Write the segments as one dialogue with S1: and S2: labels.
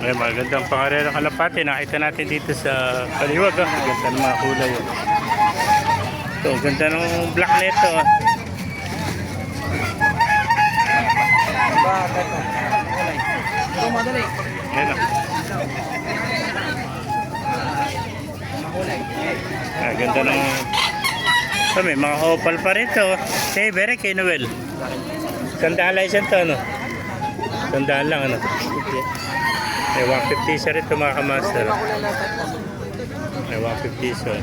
S1: May magandang pangarera kalapati. Nakita natin dito sa Kaliwag. Ganda ng mga kulay. Ito, ganda ng black nito.
S2: Ito madali.
S1: Yan o. Ganda ng... Ito, may mga opal pa rin ito. Say, very kay Noel. Sandaan lang isang to, ano? Sandaan lang, ano? May 150 sa rin ito, mga kamaster. May 150 sa.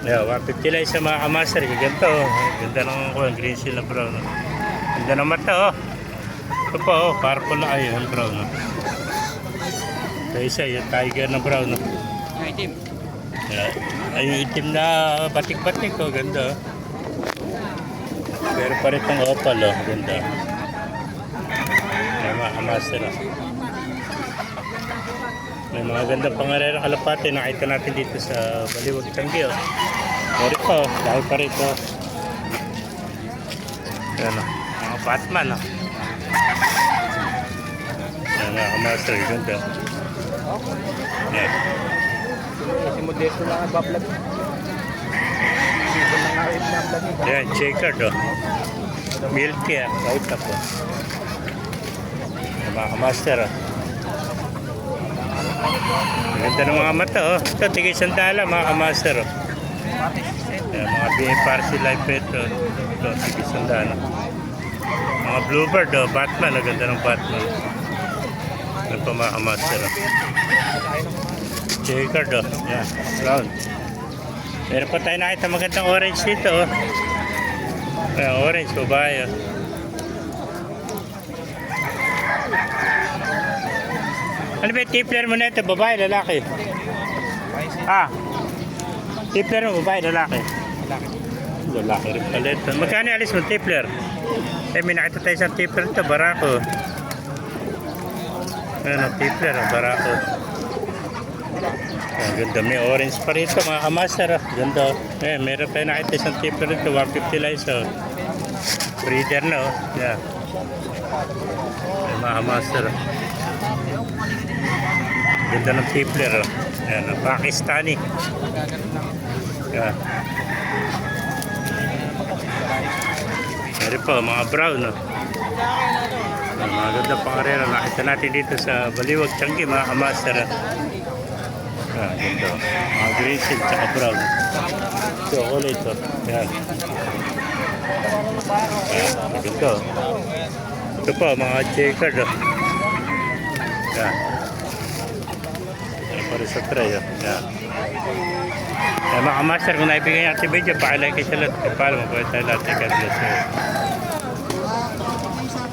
S1: Yeah, 150 lang isa, mga kamaster. Ganito, oh. Ganda ng green seal na brown. Oh. Ganda ng mata, oh. Ito pa, oh. Purple na ayun, brown. Oh. Ito isa, yung tiger na brown. Oh.
S2: Itim.
S1: Yeah. Ay, yung itim na batik-batik, oh. Ganda. Pero pa rin itong opal, oh. Ganda. May mga kamaster, oh. May mga gandang pangarera kalapati. Nakita natin dito sa Baliwag, Changi, oh. Pero ito, dahil pa rin ito. Yan, oh. Mga Batman, oh. Yan, mga kamaster, ganda. Yan.
S2: Kasi modesto lang ang bablog. Hindi lang nga rin na vlog.
S1: Yan, checkered, oh. Milky, ah. Kahit na po. Yan, mga kamaster, oh. Ganda ng mga mata, oh. Ito, tigay sandala, mga kamaster, oh. Yan, mga BA Parsi Life ito. Ito, tigay sandala. Mga Bluebird, oh. Batman, oh. Ganda ng Batman. Yan po, mga kamaster, oh. Checkered, oh. Yan, round. Meron pa tayo nakita magandang orange dito, oh. Yan, orange, babae, oh. Ano ba yung tipler mo na ito? Babae, lalaki? Ah, tipler mo, babae, lalaki? Lalaki rin pala ito. Magkano alis mo, tipler? Eh, may nakita tayo sa tipler ito, barako. Ano, tipler, barako. Ang ganda, may orange pa rito, mga kamaster. Ganda. Eh, meron tayo nakita sa tipler ito, 150 lang ito. Breeder na, oh. Yeah. Mga kamaster. Ganda ng tipler, oh. Ayan, Pakistani. Ayan. Meron po, mga brown, oh. Ayan, mga ganda pangarera. Nakita natin dito sa Baliwag, Changi, mga kamaster. Ayan, ganda. Mga green seal, tsaka brown. Ito, kulay ito. Ayan. Ayan, ito. Ito po, mga checkered, oh. Ayan. Para sa tray, oh. Yan. Mga master, kung naibigay natin video, pakilike kayo sa lahat. Paalam mo po tayo lahat. God bless you.